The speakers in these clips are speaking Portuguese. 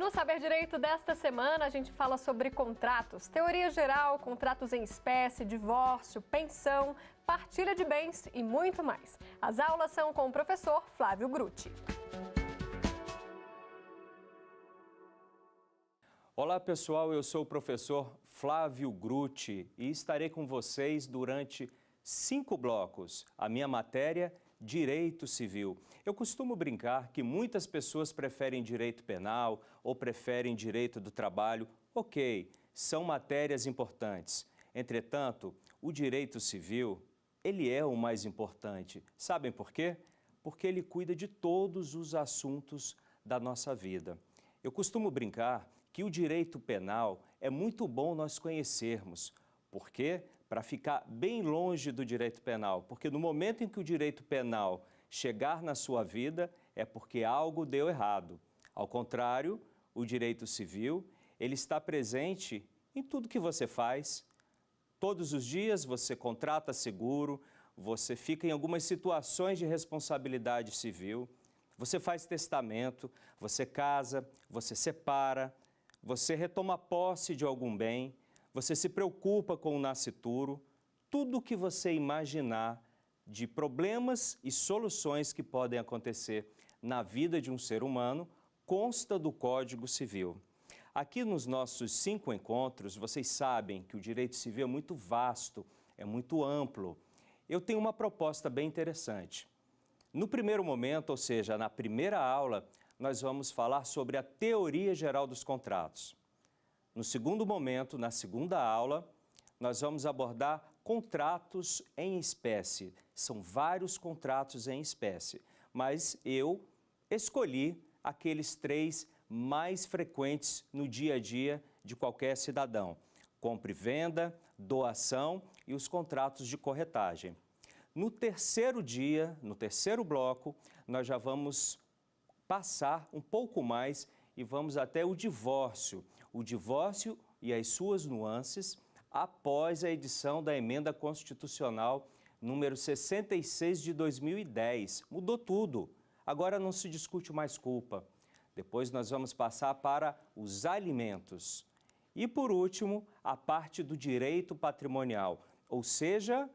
No Saber Direito desta semana, a gente fala sobre contratos, teoria geral, contratos em espécie, divórcio, pensão, partilha de bens e muito mais. As aulas são com o professor Flávio Grutti. Olá pessoal, eu sou o professor Flávio Grutti e estarei com vocês durante 5 blocos. A minha matéria, Direito Civil. Eu costumo brincar que muitas pessoas preferem direito penal ou preferem direito do trabalho. Ok, são matérias importantes. Entretanto, o direito civil, ele é o mais importante. Sabem por quê? Porque ele cuida de todos os assuntos da nossa vida. Eu costumo brincar que o direito penal é muito bom nós conhecermos. Por quê? Para ficar bem longe do direito penal. Porque no momento em que o direito penal chegar na sua vida, é porque algo deu errado. Ao contrário, o direito civil, ele está presente em tudo que você faz. Todos os dias você contrata seguro, você fica em algumas situações de responsabilidade civil, você faz testamento, você casa, você separa, você retoma posse de algum bem, você se preocupa com o nascituro, tudo o que você imaginar de problemas e soluções que podem acontecer na vida de um ser humano consta do Código Civil. Aqui nos nossos 5 encontros, vocês sabem que o direito civil é muito vasto, é muito amplo. Eu tenho uma proposta bem interessante. No primeiro momento, ou seja, na primeira aula, nós vamos falar sobre a teoria geral dos contratos. No segundo momento, na segunda aula, nós vamos abordar contratos em espécie. São vários contratos em espécie, mas eu escolhi aqueles 3 mais frequentes no dia a dia de qualquer cidadão: compra e venda, doação e os contratos de corretagem. No terceiro dia, no terceiro bloco, nós já vamos passar um pouco mais e vamos até o divórcio e as suas nuances após a edição da Emenda Constitucional número 66 de 2010. Mudou tudo. Agora não se discute mais culpa. Depois nós vamos passar para os alimentos. E por último, a parte do direito patrimonial, ou seja,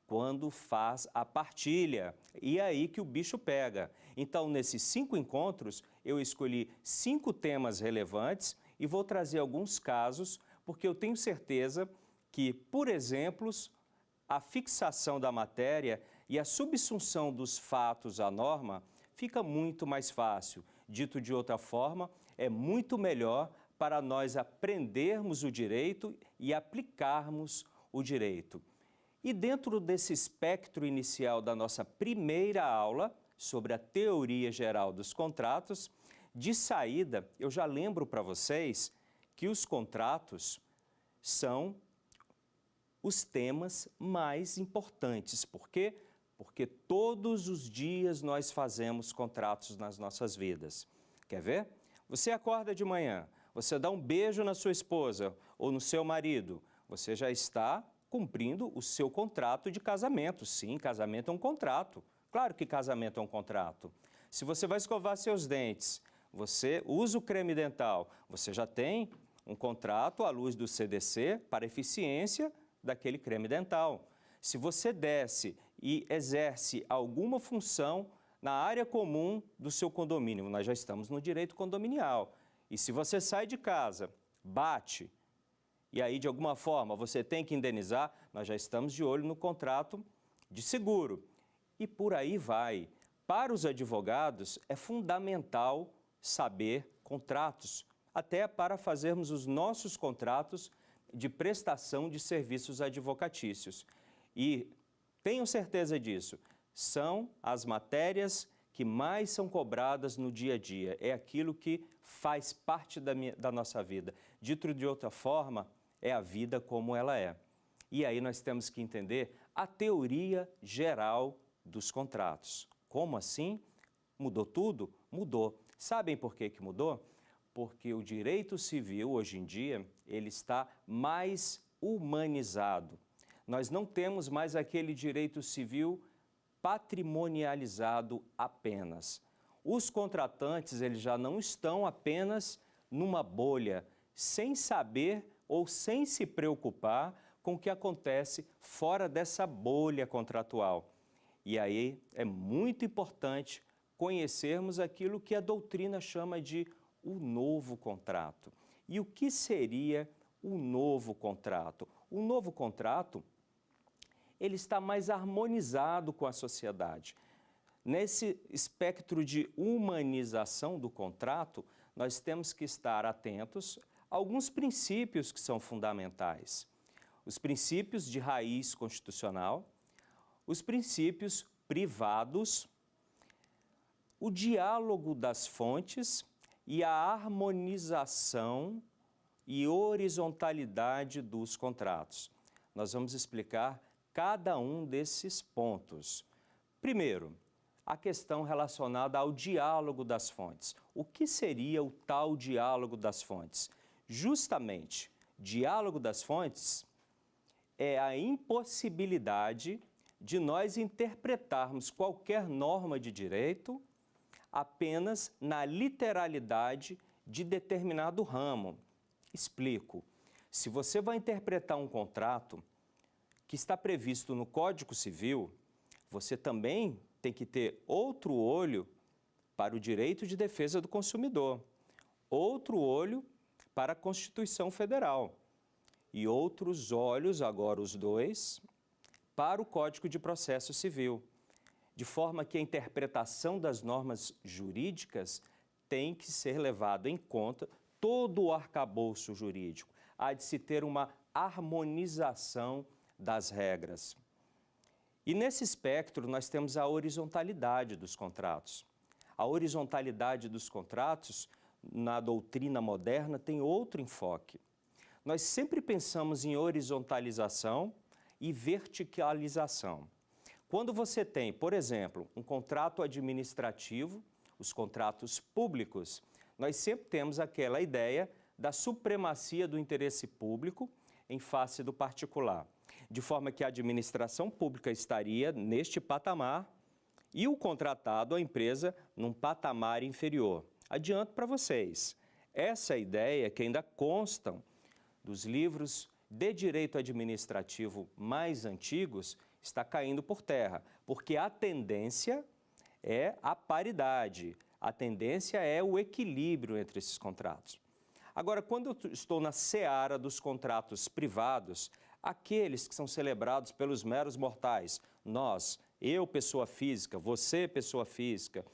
quando faz a partilha. E é aí que o bicho pega. Então, nesses 5 encontros, eu escolhi 5 temas relevantes e vou trazer alguns casos, porque eu tenho certeza que, por exemplos, a fixação da matéria e a subsunção dos fatos à norma fica muito mais fácil. Dito de outra forma, é muito melhor para nós aprendermos o direito e aplicarmos o direito. E dentro desse espectro inicial da nossa primeira aula sobre a teoria geral dos contratos, de saída, eu já lembro para vocês que os contratos são os temas mais importantes. Por quê? Porque todos os dias nós fazemos contratos nas nossas vidas. Quer ver? Você acorda de manhã, você dá um beijo na sua esposa ou no seu marido, você já está cumprindo o seu contrato de casamento. Sim, casamento é um contrato. Claro que casamento é um contrato. Se você vai escovar seus dentes, você usa o creme dental, você já tem um contrato à luz do CDC para eficiência daquele creme dental. Se você desce e exerce alguma função na área comum do seu condomínio, nós já estamos no direito condominial. E se você sai de casa, bate, e aí, de alguma forma, você tem que indenizar, nós já estamos de olho no contrato de seguro. E por aí vai. Para os advogados, é fundamental saber contratos, até para fazermos os nossos contratos de prestação de serviços advocatícios. E tenho certeza disso, são as matérias que mais são cobradas no dia a dia. É aquilo que faz parte da nossa vida. Dito de outra forma, é a vida como ela é. E aí nós temos que entender a teoria geral dos contratos. Como assim? Mudou tudo? Mudou. Sabem por que mudou? Porque o direito civil, hoje em dia, ele está mais humanizado. Nós não temos mais aquele direito civil patrimonializado apenas. Os contratantes, eles já não estão apenas numa bolha, sem saber ou sem se preocupar com o que acontece fora dessa bolha contratual. E aí é muito importante conhecermos aquilo que a doutrina chama de o novo contrato. E o que seria o novo contrato? O novo contrato, ele está mais harmonizado com a sociedade. Nesse espectro de humanização do contrato, nós temos que estar atentos a alguns princípios que são fundamentais. Os princípios de raiz constitucional, os princípios privados, o diálogo das fontes e a harmonização e horizontalidade dos contratos. Nós vamos explicar cada um desses pontos. Primeiro, a questão relacionada ao diálogo das fontes. O que seria o tal diálogo das fontes? Justamente, diálogo das fontes é a impossibilidade de nós interpretarmos qualquer norma de direito apenas na literalidade de determinado ramo. Explico. Se você vai interpretar um contrato que está previsto no Código Civil, você também tem que ter outro olho para o direito de defesa do consumidor, outro olho para a Constituição Federal e outros olhos, agora os dois, para o Código de Processo Civil, de forma que a interpretação das normas jurídicas tem que ser levado em conta todo o arcabouço jurídico. Há de se ter uma harmonização das regras. E nesse espectro nós temos a horizontalidade dos contratos. A horizontalidade dos contratos, na doutrina moderna, tem outro enfoque. Nós sempre pensamos em horizontalização e verticalização. Quando você tem, por exemplo, um contrato administrativo, os contratos públicos, nós sempre temos aquela ideia da supremacia do interesse público em face do particular, de forma que a administração pública estaria neste patamar e o contratado, a empresa, num patamar inferior. Adianto para vocês, essa ideia que ainda constam dos livros de direito administrativo mais antigos está caindo por terra, porque a tendência é a paridade, a tendência é o equilíbrio entre esses contratos. Agora, quando eu estou na seara dos contratos privados, aqueles que são celebrados pelos meros mortais, nós, eu, pessoa física, você, pessoa física,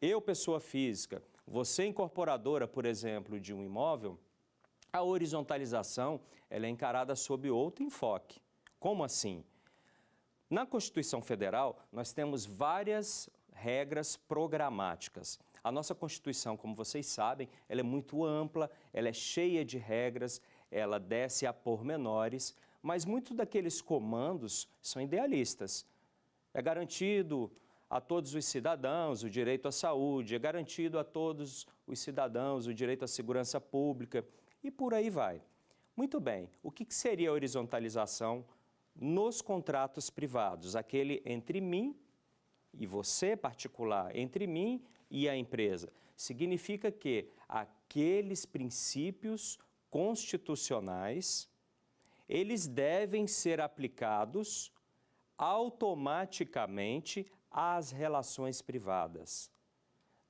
eu, pessoa física, você, incorporadora, por exemplo, de um imóvel, a horizontalização ela é encarada sob outro enfoque. Como assim? Na Constituição Federal, nós temos várias regras programáticas. A nossa Constituição, como vocês sabem, ela é muito ampla, ela é cheia de regras, ela desce a pormenores, mas muitos daqueles comandos são idealistas. É garantido a todos os cidadãos o direito à saúde, é garantido a todos os cidadãos o direito à segurança pública e por aí vai. Muito bem, o que seria a horizontalização nos contratos privados? Aquele entre mim e você, particular, entre mim e a empresa. Significa que aqueles princípios constitucionais, eles devem ser aplicados automaticamente às relações privadas.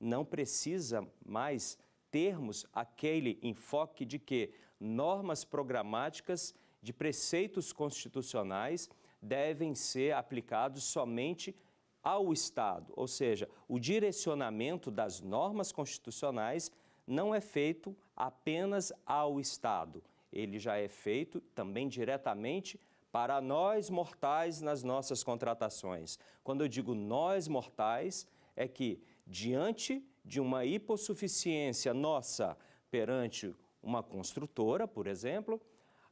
Não precisa mais termos aquele enfoque de que normas programáticas de preceitos constitucionais devem ser aplicados somente ao Estado, ou seja, o direcionamento das normas constitucionais não é feito apenas ao Estado, ele já é feito também diretamente para nós mortais nas nossas contratações. Quando eu digo nós mortais, é que diante de uma hipossuficiência nossa perante uma construtora, por exemplo,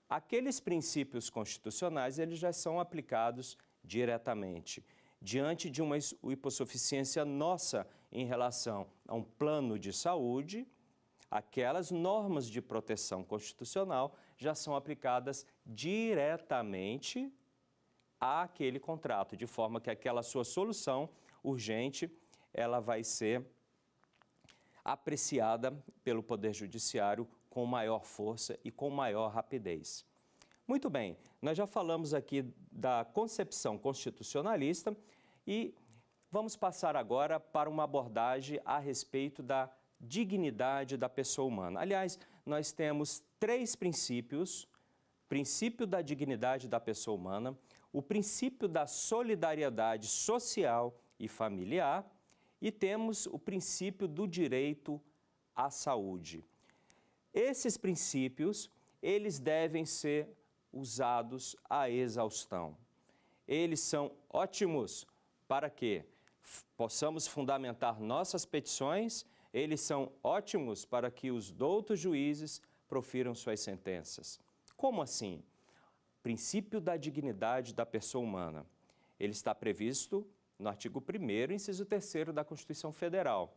aqueles princípios constitucionais eles já são aplicados diretamente. Diante de uma hipossuficiência nossa em relação a um plano de saúde, aquelas normas de proteção constitucional já são aplicadas diretamente àquele contrato, de forma que aquela sua solução urgente, ela vai ser apreciada pelo Poder Judiciário com maior força e com maior rapidez. Muito bem, nós já falamos aqui da concepção constitucionalista e vamos passar agora para uma abordagem a respeito da dignidade da pessoa humana. Aliás, nós temos 3 princípios: princípio da dignidade da pessoa humana, o princípio da solidariedade social e familiar e temos o princípio do direito à saúde. Esses princípios, eles devem ser usados à exaustão. Eles são ótimos para que possamos fundamentar nossas petições, eles são ótimos para que os doutos juízes profiram suas sentenças. Como assim? Princípio da dignidade da pessoa humana. Ele está previsto no artigo 1º, inciso 3º da Constituição Federal.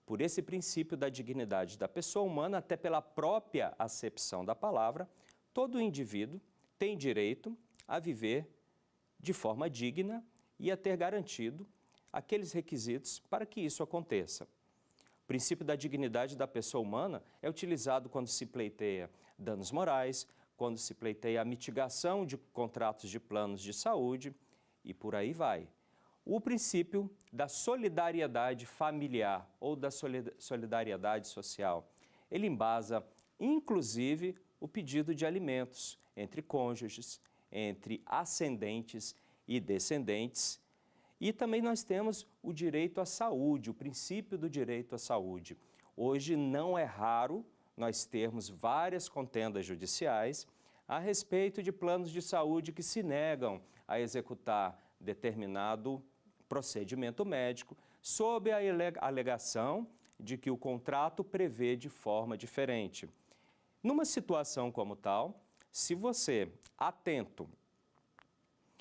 Por esse princípio da dignidade da pessoa humana, até pela própria acepção da palavra, todo indivíduo tem direito a viver de forma digna e a ter garantido aqueles requisitos para que isso aconteça. O princípio da dignidade da pessoa humana é utilizado quando se pleiteia danos morais, quando se pleiteia a mitigação de contratos de planos de saúde e por aí vai. O princípio da solidariedade familiar ou da solidariedade social, ele embasa, inclusive, o pedido de alimentos entre cônjuges, entre ascendentes e descendentes. E também nós temos o direito à saúde, o princípio do direito à saúde. Hoje não é raro nós termos várias contendas judiciais a respeito de planos de saúde que se negam a executar determinado procedimento médico sob a alegação de que o contrato prevê de forma diferente. Numa situação como tal, se você, atento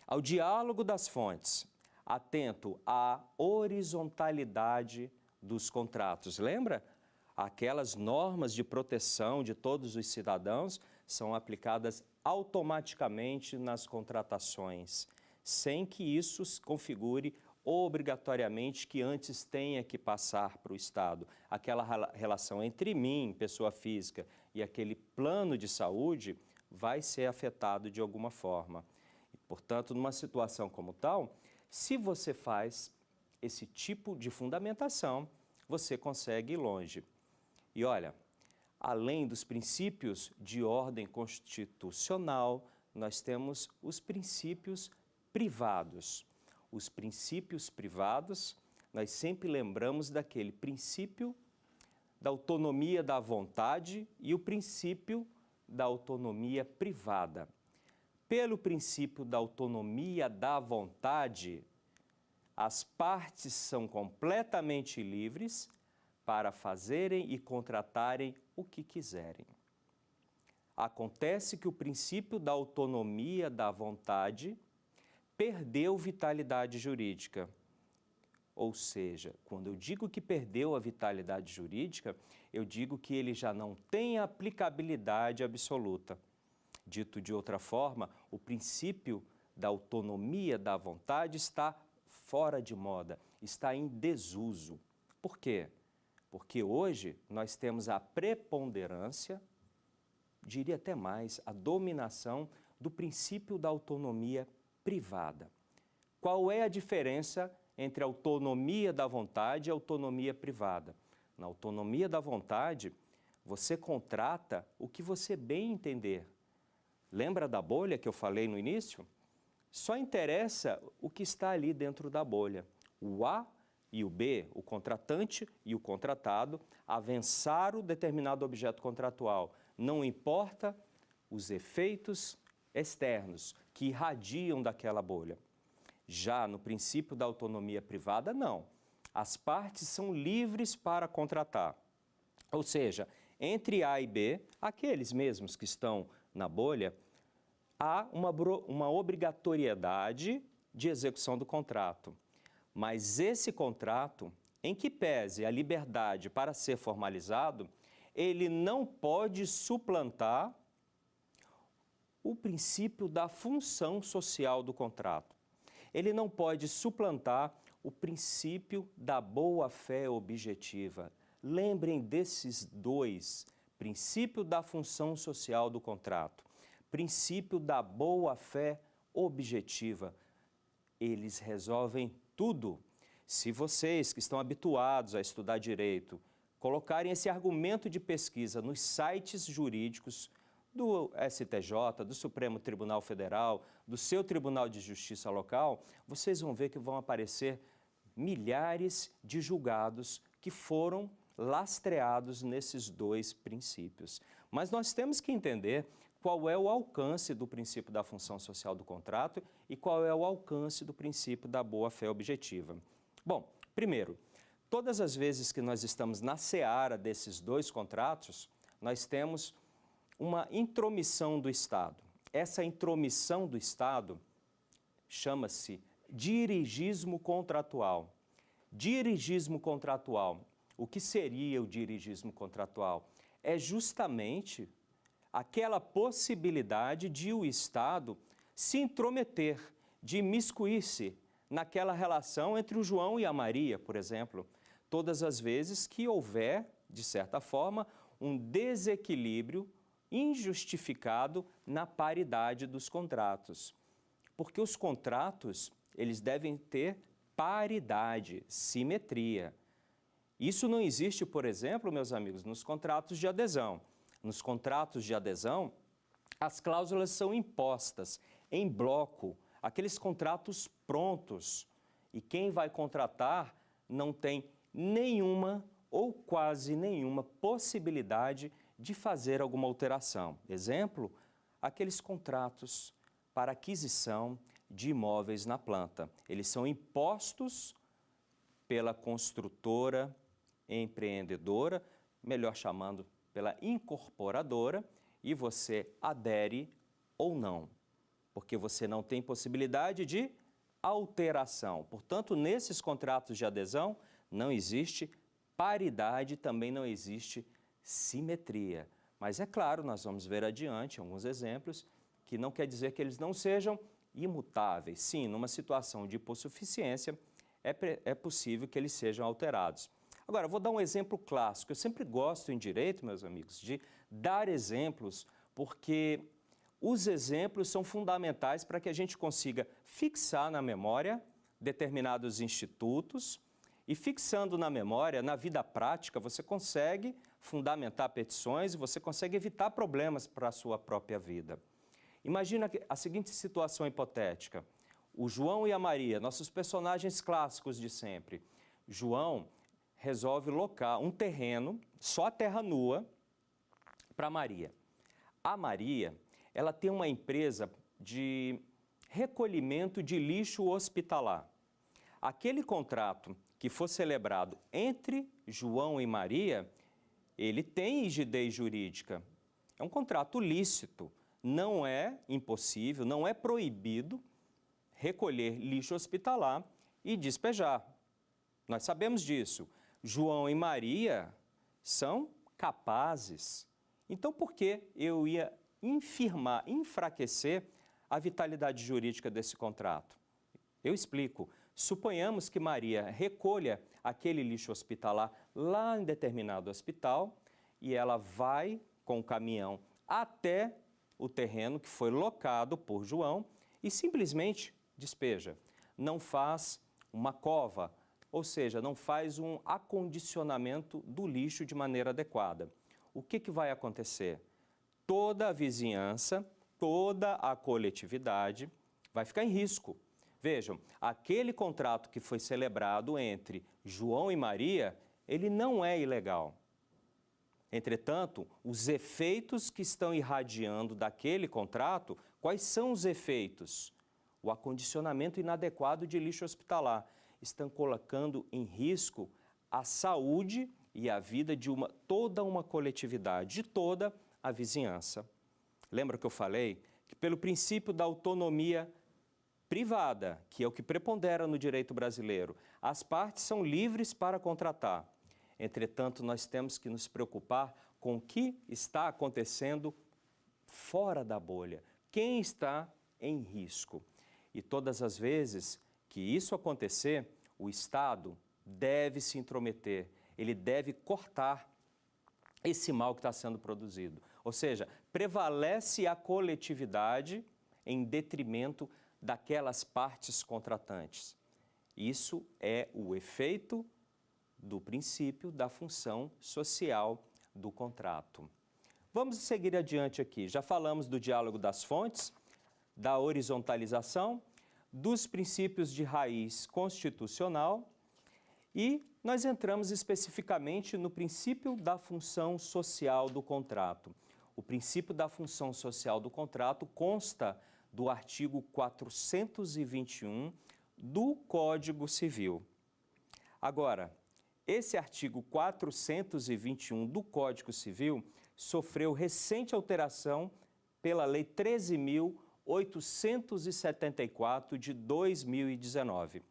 ao diálogo das fontes, atento à horizontalidade dos contratos, lembra? Aquelas normas de proteção de todos os cidadãos são aplicadas automaticamente nas contratações, sem que isso configure obrigatoriamente que antes tenha que passar para o Estado. Aquela relação entre mim, pessoa física, e aquele plano de saúde vai ser afetado de alguma forma. Portanto, numa situação como tal, se você faz esse tipo de fundamentação, você consegue ir longe. E olha, além dos princípios de ordem constitucional, nós temos os princípios privados. Os princípios privados, nós sempre lembramos daquele princípio da autonomia da vontade e o princípio da autonomia privada. Pelo princípio da autonomia da vontade, as partes são completamente livres para fazerem e contratarem o que quiserem. Acontece que o princípio da autonomia da vontade perdeu vitalidade jurídica. Ou seja, quando eu digo que perdeu a vitalidade jurídica, eu digo que ele já não tem aplicabilidade absoluta. Dito de outra forma, o princípio da autonomia da vontade está fora de moda, está em desuso. Por quê? Porque hoje nós temos a preponderância, diria até mais, a dominação do princípio da autonomia privada. Qual é a diferença entre a autonomia da vontade e a autonomia privada? Na autonomia da vontade, você contrata o que você bem entender. Lembra da bolha que eu falei no início? Só interessa o que está ali dentro da bolha. O A e o B, o contratante e o contratado, avançaram determinado objeto contratual. Não importa os efeitos externos que irradiam daquela bolha. Já no princípio da autonomia privada, não. As partes são livres para contratar. Ou seja, entre A e B, aqueles mesmos que estão na bolha, há uma obrigatoriedade de execução do contrato. Mas esse contrato, em que pese a liberdade para ser formalizado, ele não pode suplantar o princípio da função social do contrato. Ele não pode suplantar o princípio da boa-fé objetiva. lembrem desses dois: princípio da função social do contrato, princípio da boa-fé objetiva. Eles resolvem tudo. Se vocês que estão habituados a estudar direito colocarem esse argumento de pesquisa nos sites jurídicos do STJ, do Supremo Tribunal Federal, do seu Tribunal de Justiça local, vocês vão ver que vão aparecer milhares de julgados que foram lastreados nesses dois princípios. Mas nós temos que entender qual é o alcance do princípio da função social do contrato e qual é o alcance do princípio da boa-fé objetiva. Bom, primeiro, todas as vezes que nós estamos na seara desses dois contratos, nós temos uma intromissão do Estado. Essa intromissão do Estado chama-se dirigismo contratual. Dirigismo contratual. O que seria o dirigismo contratual? É justamente aquela possibilidade de o Estado se intrometer, de imiscuir-se naquela relação entre o João e a Maria, por exemplo, todas as vezes que houver, de certa forma, um desequilíbrio injustificado na paridade dos contratos. Porque os contratos, eles devem ter paridade, simetria. Isso não existe, por exemplo, meus amigos, nos contratos de adesão. Nos contratos de adesão, as cláusulas são impostas em bloco, aqueles contratos prontos. E quem vai contratar não tem nenhuma ou quase nenhuma possibilidade de fazer alguma alteração. Exemplo, aqueles contratos para aquisição de imóveis na planta. Eles são impostos pela construtora empreendedora, melhor chamando pela incorporadora, e você adere ou não, porque você não tem possibilidade de alteração. Portanto, nesses contratos de adesão não existe paridade, também não existe simetria. Mas é claro, nós vamos ver adiante alguns exemplos, que não quer dizer que eles não sejam imutáveis. Sim, numa situação de hipossuficiência, é possível que eles sejam alterados. Agora, vou dar um exemplo clássico. Eu sempre gosto em direito, meus amigos, de dar exemplos, porque os exemplos são fundamentais para que a gente consiga fixar na memória determinados institutos e, fixando na memória, na vida prática, você consegue fundamentar petições e você consegue evitar problemas para a sua própria vida. Imagina a seguinte situação hipotética. O João e a Maria, nossos personagens clássicos de sempre. João resolve locar um terreno, só terra nua, para Maria. A Maria, ela tem uma empresa de recolhimento de lixo hospitalar. Aquele contrato que for celebrado entre João e Maria, ele tem rigidez jurídica. É um contrato lícito, não é impossível, não é proibido recolher lixo hospitalar e despejar. Nós sabemos disso. João e Maria são capazes. Então, por que eu ia enfraquecer a vitalidade jurídica desse contrato? Eu explico. Suponhamos que Maria recolha aquele lixo hospitalar lá em determinado hospital e ela vai com o caminhão até o terreno que foi locado por João e simplesmente despeja. Não faz uma cova, ou seja, não faz um acondicionamento do lixo de maneira adequada. O que vai acontecer? Toda a vizinhança, toda a coletividade vai ficar em risco. Vejam, aquele contrato que foi celebrado entre João e Maria, ele não é ilegal. Entretanto, os efeitos que estão irradiando daquele contrato, quais são os efeitos? O acondicionamento inadequado de lixo hospitalar estão colocando em risco a saúde e a vida de toda uma coletividade, de toda a vizinhança. Lembra que eu falei que pelo princípio da autonomia privada, que é o que prepondera no direito brasileiro, as partes são livres para contratar. Entretanto, nós temos que nos preocupar com o que está acontecendo fora da bolha, quem está em risco. E todas as vezes que isso acontecer, o Estado deve se intrometer. ele deve cortar esse mal que está sendo produzido. Ou seja, prevalece a coletividade em detrimento daquelas partes contratantes. Isso é o efeito do princípio da função social do contrato. Vamos seguir adiante aqui. Já falamos do diálogo das fontes, da horizontalização, dos princípios de raiz constitucional e nós entramos especificamente no princípio da função social do contrato. O princípio da função social do contrato consta do artigo 421 do Código Civil. Agora, esse artigo 421 do Código Civil sofreu recente alteração pela Lei 13.874 de 2019.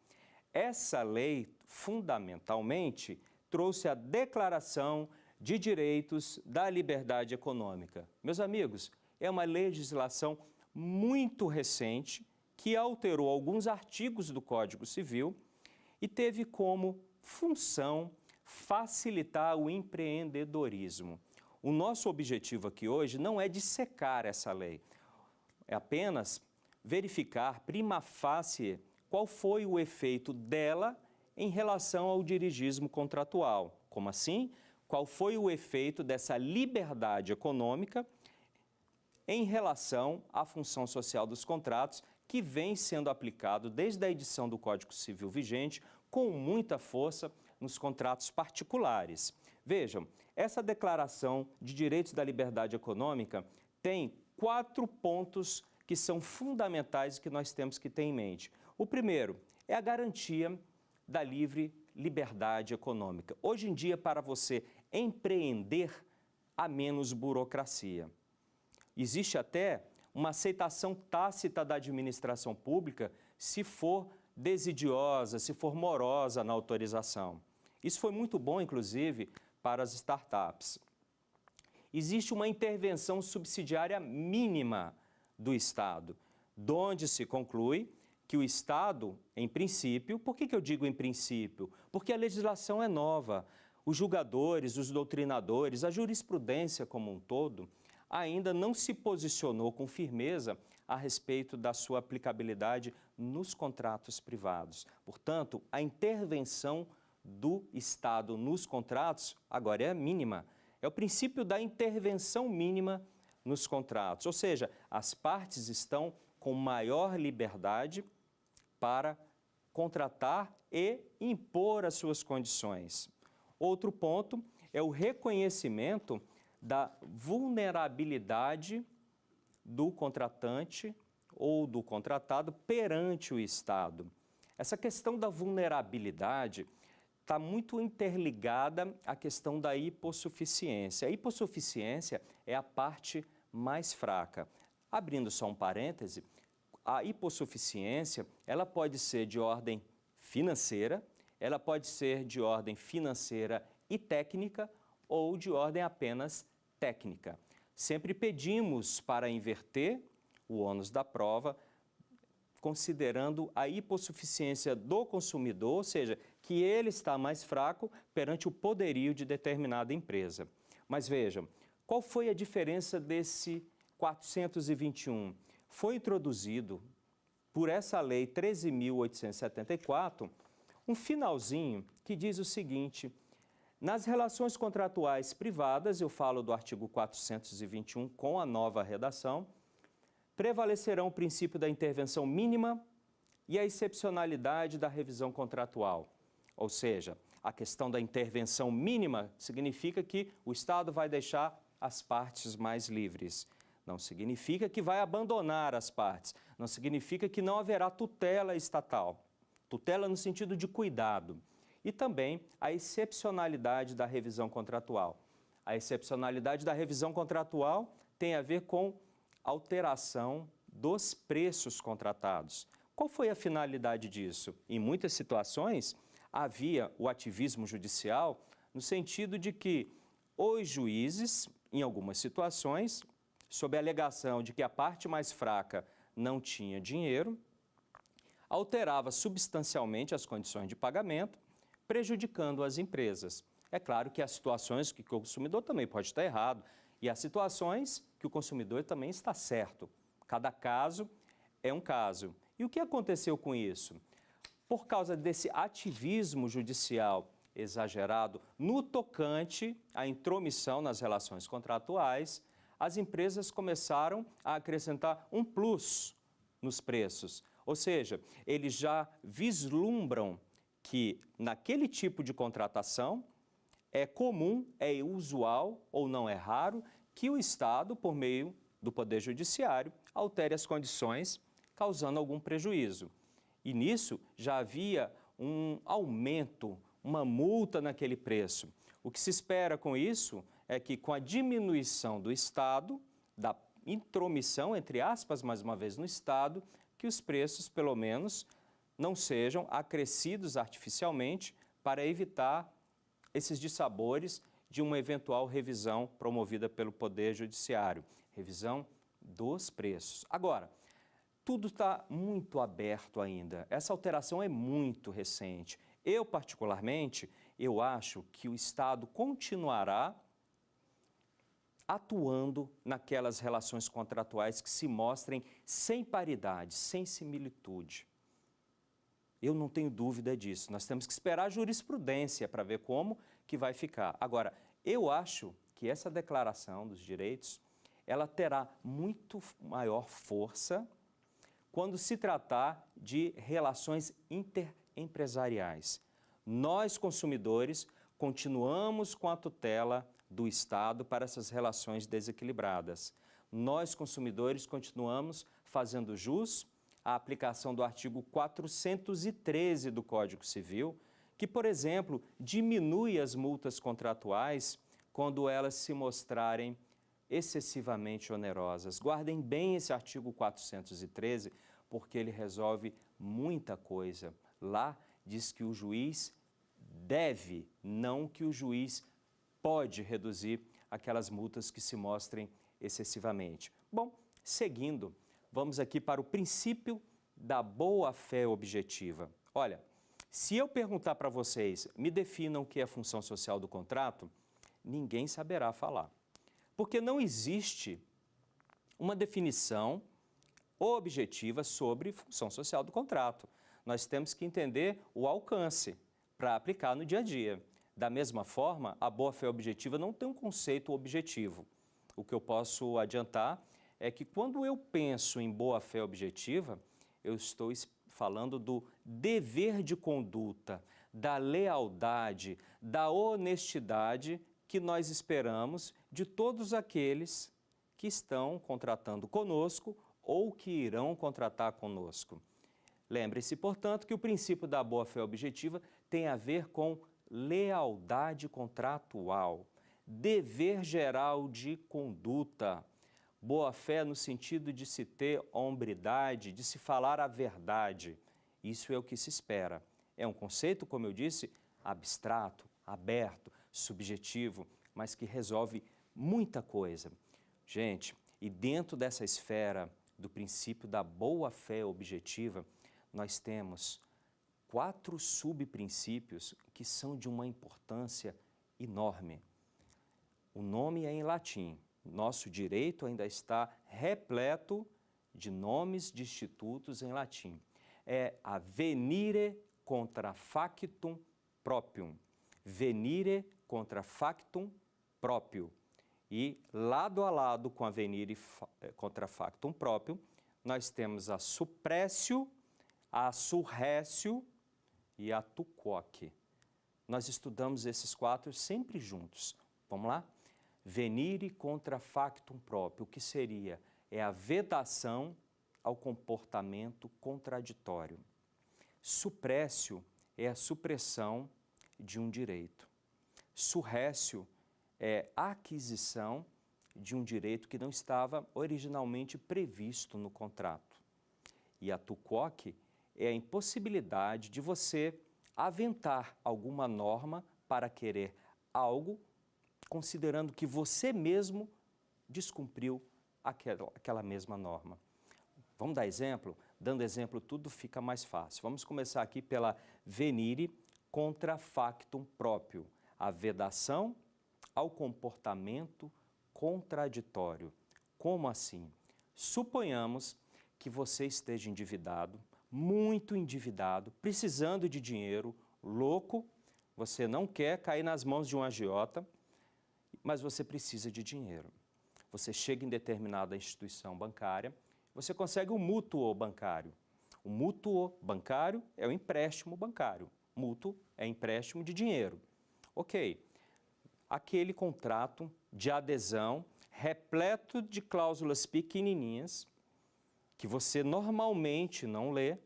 Essa lei, fundamentalmente, trouxe a Declaração de Direitos da Liberdade Econômica. Meus amigos, é uma legislação muito recente que alterou alguns artigos do Código Civil e teve como função facilitar o empreendedorismo. O nosso objetivo aqui hoje não é dissecar essa lei, é apenas verificar prima facie qual foi o efeito dela em relação ao dirigismo contratual. Como assim? Qual foi o efeito dessa liberdade econômica em relação à função social dos contratos que vem sendo aplicado desde a edição do Código Civil vigente com muita força nos contratos particulares. Vejam, essa Declaração de Direitos da Liberdade Econômica tem 4 pontos que são fundamentais e que nós temos que ter em mente. O primeiro é a garantia da livre liberdade econômica. Hoje em dia, para você empreender, há menos burocracia. Existe até uma aceitação tácita da administração pública se for desidiosa, se for morosa na autorização. Isso foi muito bom, inclusive, para as startups. Existe uma intervenção subsidiária mínima do Estado, donde se conclui que o Estado, em princípio, por que eu digo em princípio? Porque a legislação é nova, os julgadores, os doutrinadores, a jurisprudência como um todo, ainda não se posicionou com firmeza a respeito da sua aplicabilidade nos contratos privados. Portanto, a intervenção do Estado nos contratos agora é mínima. É o princípio da intervenção mínima nos contratos, ou seja, as partes estão com maior liberdade para contratar e impor as suas condições. Outro ponto é o reconhecimento da vulnerabilidade do contratante ou do contratado perante o Estado. Essa questão da vulnerabilidade está muito interligada à questão da hipossuficiência. A hipossuficiência é a parte mais fraca. Abrindo só um parêntese, a hipossuficiência, ela pode ser de ordem financeira, ela pode ser de ordem financeira e técnica ou de ordem apenas técnica. Sempre pedimos para inverter o ônus da prova, considerando a hipossuficiência do consumidor, ou seja, que ele está mais fraco perante o poderio de determinada empresa. Mas vejam, qual foi a diferença desse 421? Foi introduzido por essa lei 13.874 um finalzinho que diz o seguinte: nas relações contratuais privadas, eu falo do artigo 421 com a nova redação, prevalecerão o princípio da intervenção mínima e a excepcionalidade da revisão contratual. Ou seja, a questão da intervenção mínima significa que o Estado vai deixar as partes mais livres. Não significa que vai abandonar as partes, não significa que não haverá tutela estatal. Tutela no sentido de cuidado. E também a excepcionalidade da revisão contratual. A excepcionalidade da revisão contratual tem a ver com alteração dos preços contratados. Qual foi a finalidade disso? Em muitas situações, havia o ativismo judicial no sentido de que os juízes, em algumas situações, sob a alegação de que a parte mais fraca não tinha dinheiro, alterava substancialmente as condições de pagamento, prejudicando as empresas. É claro que há situações que o consumidor também pode estar errado e há situações que o consumidor também está certo. Cada caso é um caso. E o que aconteceu com isso? Por causa desse ativismo judicial exagerado no tocante à intromissão nas relações contratuais, as empresas começaram a acrescentar um plus nos preços. Ou seja, eles já vislumbram que naquele tipo de contratação é comum, é usual ou não é raro que o Estado, por meio do Poder Judiciário, altere as condições, causando algum prejuízo. E nisso já havia um aumento, uma multa naquele preço. O que se espera com isso é que, com a diminuição do Estado, da intromissão, entre aspas, mais uma vez, no Estado, que os preços, pelo menos, não sejam acrescidos artificialmente para evitar esses dissabores de uma eventual revisão promovida pelo Poder Judiciário, revisão dos preços. Agora, tudo está muito aberto ainda. Essa alteração é muito recente. Eu, particularmente, eu acho que o Estado continuará atuando naquelas relações contratuais que se mostrem sem paridade, sem similitude. Eu não tenho dúvida disso. Nós temos que esperar a jurisprudência para ver como que vai ficar. Agora, eu acho que essa declaração dos direitos, ela terá muito maior força quando se tratar de relações interempresariais. Nós, consumidores, continuamos com a tutela do Estado para essas relações desequilibradas. Nós, consumidores, continuamos fazendo jus à aplicação do artigo 413 do Código Civil, que, por exemplo, diminui as multas contratuais quando elas se mostrarem excessivamente onerosas. Guardem bem esse artigo 413, porque ele resolve muita coisa. Lá diz que o juiz deve, não que o juiz pode reduzir aquelas multas que se mostrem excessivamente. Bom, seguindo, vamos aqui para o princípio da boa-fé objetiva. Olha, se eu perguntar para vocês, me definam o que é a função social do contrato, ninguém saberá falar. Porque não existe uma definição objetiva sobre função social do contrato. Nós temos que entender o alcance para aplicar no dia a dia. Da mesma forma, a boa-fé objetiva não tem um conceito objetivo. O que eu posso adiantar é que quando eu penso em boa-fé objetiva, eu estou falando do dever de conduta, da lealdade, da honestidade que nós esperamos de todos aqueles que estão contratando conosco ou que irão contratar conosco. Lembre-se, portanto, que o princípio da boa-fé objetiva tem a ver com lealdade contratual, dever geral de conduta, boa-fé no sentido de se ter hombridade, de se falar a verdade. Isso é o que se espera. É um conceito, como eu disse, abstrato, aberto, subjetivo, mas que resolve muita coisa. Gente, e dentro dessa esfera do princípio da boa-fé objetiva, nós temos 4 subprincípios que são de uma importância enorme. O nome é em latim. Nosso direito ainda está repleto de nomes de institutos em latim. É a venire contra factum proprium. Venire contra factum próprio. E lado a lado com a venire contra factum próprio, nós temos a suppressio, a surressio e a tu quoque. Nós estudamos esses 4 sempre juntos. Vamos lá? Venire contra factum próprio, o que seria? É a vedação ao comportamento contraditório. Suppressio é a supressão de um direito. Surressio é a aquisição de um direito que não estava originalmente previsto no contrato. E a tu quoque é a impossibilidade de você aventar alguma norma para querer algo, considerando que você mesmo descumpriu aquela mesma norma. Vamos dar exemplo? Dando exemplo, tudo fica mais fácil. Vamos começar aqui pela venire contra factum próprio. a vedação ao comportamento contraditório. Como assim? Suponhamos que você esteja endividado, muito endividado, precisando de dinheiro, louco, você não quer cair nas mãos de um agiota, mas você precisa de dinheiro. Você chega em determinada instituição bancária, você consegue um mútuo bancário. O mútuo bancário é o empréstimo bancário. Mútuo é empréstimo de dinheiro. Ok, aquele contrato de adesão repleto de cláusulas pequenininhas que você normalmente não lê,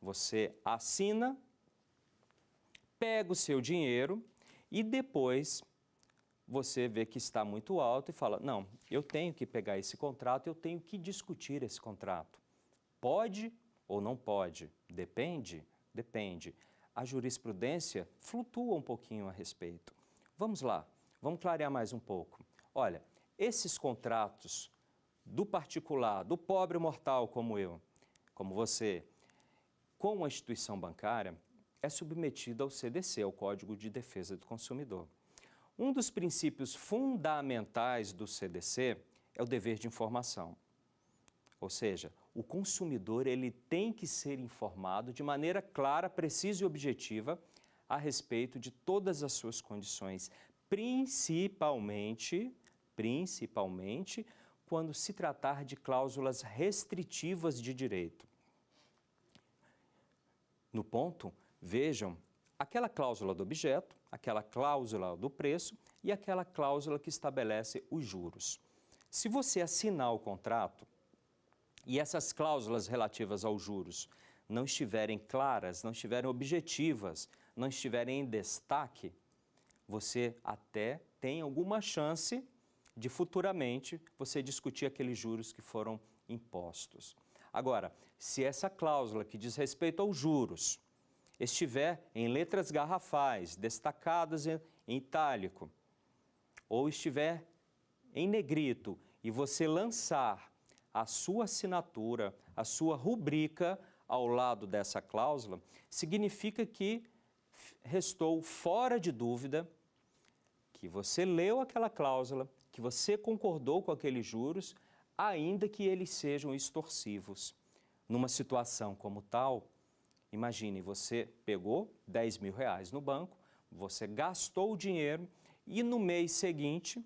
você assina, pega o seu dinheiro e depois você vê que está muito alto e fala, não, eu tenho que pegar esse contrato, eu tenho que discutir esse contrato. Pode ou não pode? Depende? Depende. A jurisprudência flutua um pouquinho a respeito. Vamos lá, vamos clarear mais um pouco. Olha, esses contratos do particular, do pobre mortal como eu, como você, com a instituição bancária, é submetido ao CDC, ao Código de Defesa do Consumidor. Um dos princípios fundamentais do CDC é o dever de informação. Ou seja, o consumidor ele tem que ser informado de maneira clara, precisa e objetiva a respeito de todas as suas condições, principalmente quando se tratar de cláusulas restritivas de direito. No ponto, vejam, aquela cláusula do objeto, aquela cláusula do preço e aquela cláusula que estabelece os juros. Se você assinar o contrato e essas cláusulas relativas aos juros não estiverem claras, não estiverem objetivas, não estiverem em destaque, você até tem alguma chance de futuramente você discutir aqueles juros que foram impostos. Agora, se essa cláusula que diz respeito aos juros estiver em letras garrafais, destacadas em itálico, ou estiver em negrito e você lançar a sua assinatura, a sua rubrica ao lado dessa cláusula, significa que restou fora de dúvida que você leu aquela cláusula, que você concordou com aqueles juros, ainda que eles sejam extorsivos. Numa situação como tal, imagine, você pegou 10 mil reais no banco, você gastou o dinheiro e no mês seguinte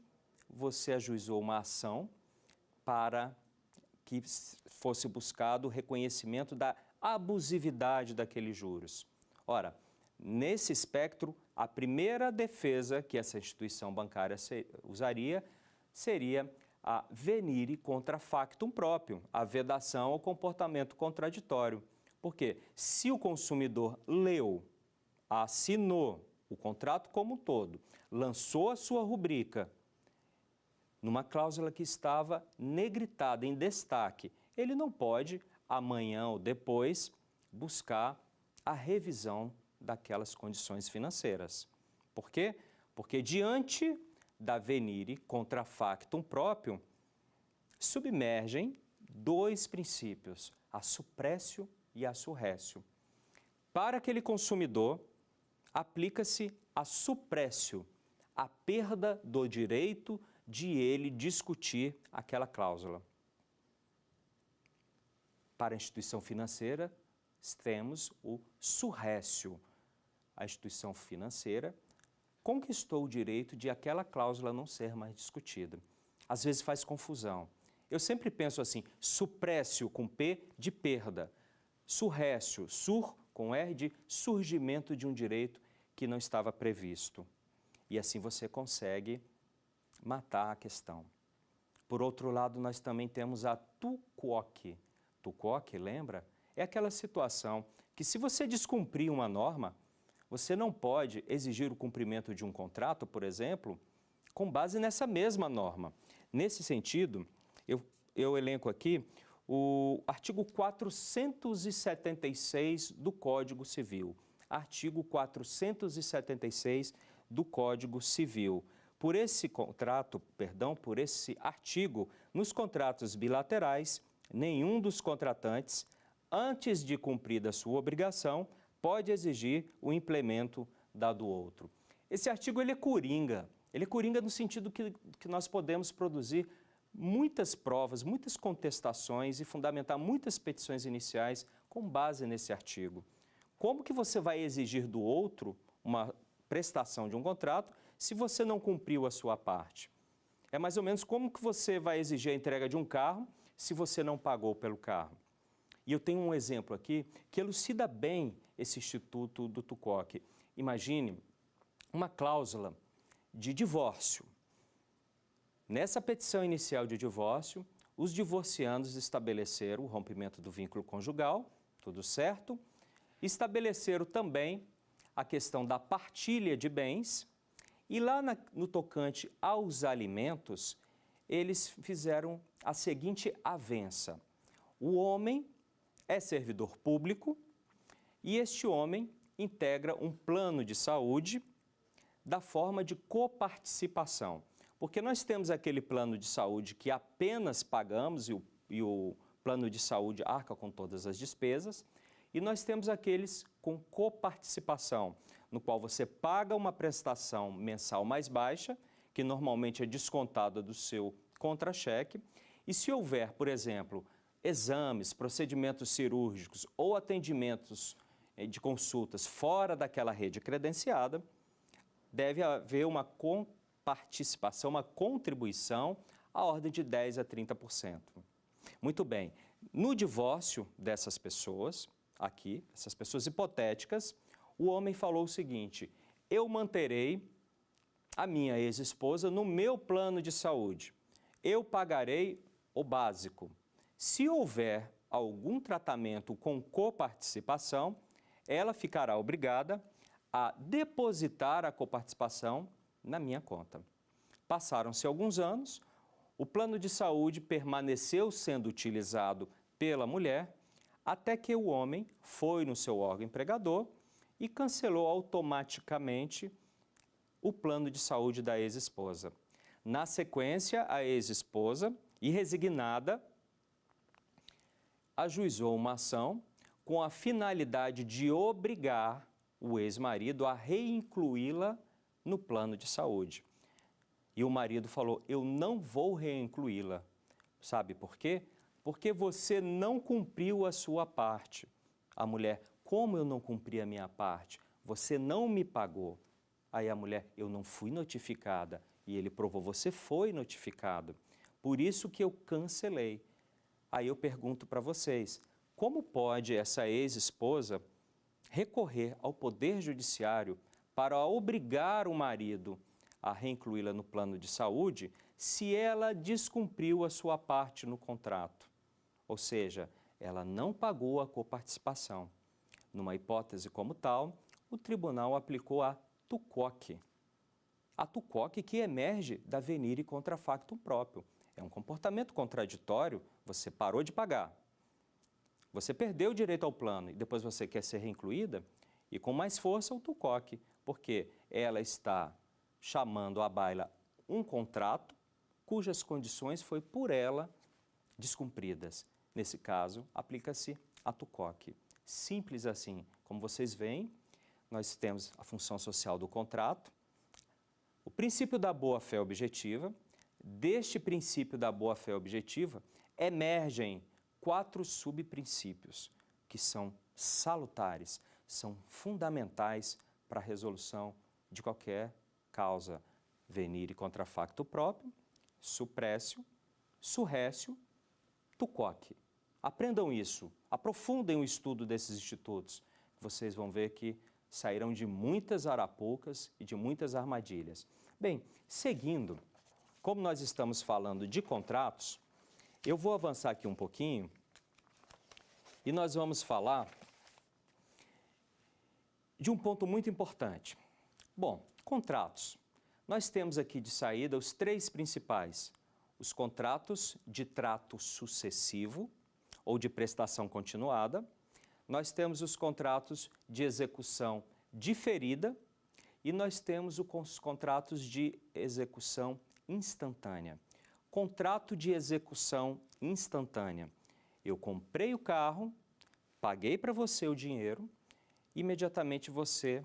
você ajuizou uma ação para que fosse buscado o reconhecimento da abusividade daqueles juros. Ora, nesse espectro, a primeira defesa que essa instituição bancária usaria seria a venire contra factum próprio, a vedação ao comportamento contraditório. Porque se o consumidor leu, assinou o contrato como um todo, lançou a sua rubrica numa cláusula que estava negritada, em destaque, ele não pode, amanhã ou depois, buscar a revisão daquelas condições financeiras. Por quê? Porque diante da venire contra factum próprio, submergem dois princípios, a suppressio e a surressio. Para aquele consumidor, aplica-se a suppressio, a perda do direito de ele discutir aquela cláusula. Para a instituição financeira, temos o surressio. A instituição financeira conquistou o direito de aquela cláusula não ser mais discutida. Às vezes faz confusão. Eu sempre penso assim, suppressio com P de perda, surressio, sur com R de surgimento de um direito que não estava previsto. E assim você consegue matar a questão. Por outro lado, nós também temos a tu quoque. Tu quoque, lembra? É aquela situação que se você descumprir uma norma, você não pode exigir o cumprimento de um contrato, por exemplo, com base nessa mesma norma. Nesse sentido, eu elenco aqui o artigo 476 do Código Civil. Artigo 476 do Código Civil. Por esse por esse artigo, nos contratos bilaterais, nenhum dos contratantes, antes de cumprida sua obrigação, pode exigir o implemento da do outro. Esse artigo ele é coringa. Ele é coringa no sentido que nós podemos produzir muitas provas, muitas contestações e fundamentar muitas petições iniciais com base nesse artigo. Como que você vai exigir do outro uma prestação de um contrato se você não cumpriu a sua parte? É mais ou menos como que você vai exigir a entrega de um carro se você não pagou pelo carro. E eu tenho um exemplo aqui que elucida bem esse instituto do Tucoc. Imagine uma cláusula de divórcio. Nessa petição inicial de divórcio, os divorciandos estabeleceram o rompimento do vínculo conjugal, tudo certo, estabeleceram também a questão da partilha de bens e lá no tocante aos alimentos, eles fizeram a seguinte avença. O homem é servidor público e este homem integra um plano de saúde da forma de coparticipação. Porque nós temos aquele plano de saúde que apenas pagamos e o plano de saúde arca com todas as despesas, e nós temos aqueles com coparticipação, no qual você paga uma prestação mensal mais baixa, que normalmente é descontada do seu contra-cheque, e se houver, por exemplo, exames, procedimentos cirúrgicos ou atendimentos de consultas fora daquela rede credenciada, deve haver uma participação, uma contribuição à ordem de 10% a 30%. Muito bem, no divórcio dessas pessoas, aqui, essas pessoas hipotéticas, o homem falou o seguinte: eu manterei a minha ex-esposa no meu plano de saúde, eu pagarei o básico. Se houver algum tratamento com coparticipação, ela ficará obrigada a depositar a coparticipação na minha conta. Passaram-se alguns anos, o plano de saúde permaneceu sendo utilizado pela mulher, até que o homem foi no seu órgão empregador e cancelou automaticamente o plano de saúde da ex-esposa. Na sequência, a ex-esposa, irresignada, ajuizou uma ação com a finalidade de obrigar o ex-marido a reincluí-la no plano de saúde. E o marido falou: eu não vou reincluí-la. Sabe por quê? Porque você não cumpriu a sua parte. A mulher: como eu não cumpri a minha parte? Você não me pagou. Aí a mulher: eu não fui notificada. E ele provou: você foi notificado. Por isso que eu cancelei. Aí eu pergunto para vocês: como pode essa ex-esposa recorrer ao Poder Judiciário para obrigar o marido a reincluí-la no plano de saúde se ela descumpriu a sua parte no contrato? Ou seja, ela não pagou a coparticipação. Numa hipótese como tal, o tribunal aplicou a Tucoc. A Tucoc que emerge da venire contra factum próprio. É um comportamento contraditório, você parou de pagar. Você perdeu o direito ao plano e depois você quer ser reincluída, e com mais força o Tucoc, porque ela está chamando à baila um contrato cujas condições foi por ela descumpridas. Nesse caso, aplica-se a Tucoc. Simples assim. Como vocês veem, nós temos a função social do contrato, o princípio da boa-fé objetiva. Deste princípio da boa-fé objetiva emergem 4 subprincípios que são salutares, são fundamentais para a resolução de qualquer causa venire contra facto próprio, suprécio, surrécio, Tucoc. Aprendam isso, aprofundem o estudo desses institutos. Vocês vão ver que sairão de muitas arapucas e de muitas armadilhas. Bem, seguindo, como nós estamos falando de contratos, eu vou avançar aqui um pouquinho e nós vamos falar de um ponto muito importante. Bom, contratos. Nós temos aqui de saída os 3 principais: os contratos de trato sucessivo ou de prestação continuada, nós temos os contratos de execução diferida e nós temos os contratos de execução instantânea. Contrato de execução instantânea. Eu comprei o carro, paguei para você o dinheiro, imediatamente você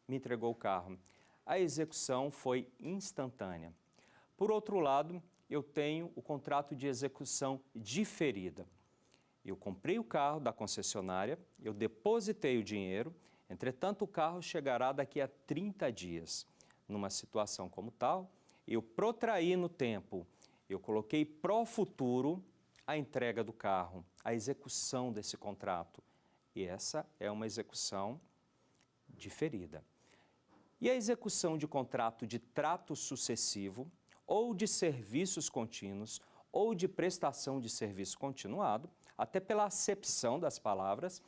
me entregou o carro. a execução foi instantânea. Por outro lado, eu tenho o contrato de execução diferida. Eu comprei o carro da concessionária, eu depositei o dinheiro, entretanto o carro chegará daqui a 30 dias. Numa situação como tal, eu protraí no tempo, eu coloquei pro futuro a entrega do carro, a execução desse contrato. E essa é uma execução diferida. E a execução de contrato de trato sucessivo, ou de serviços contínuos, ou de prestação de serviço continuado, até pela acepção das palavras,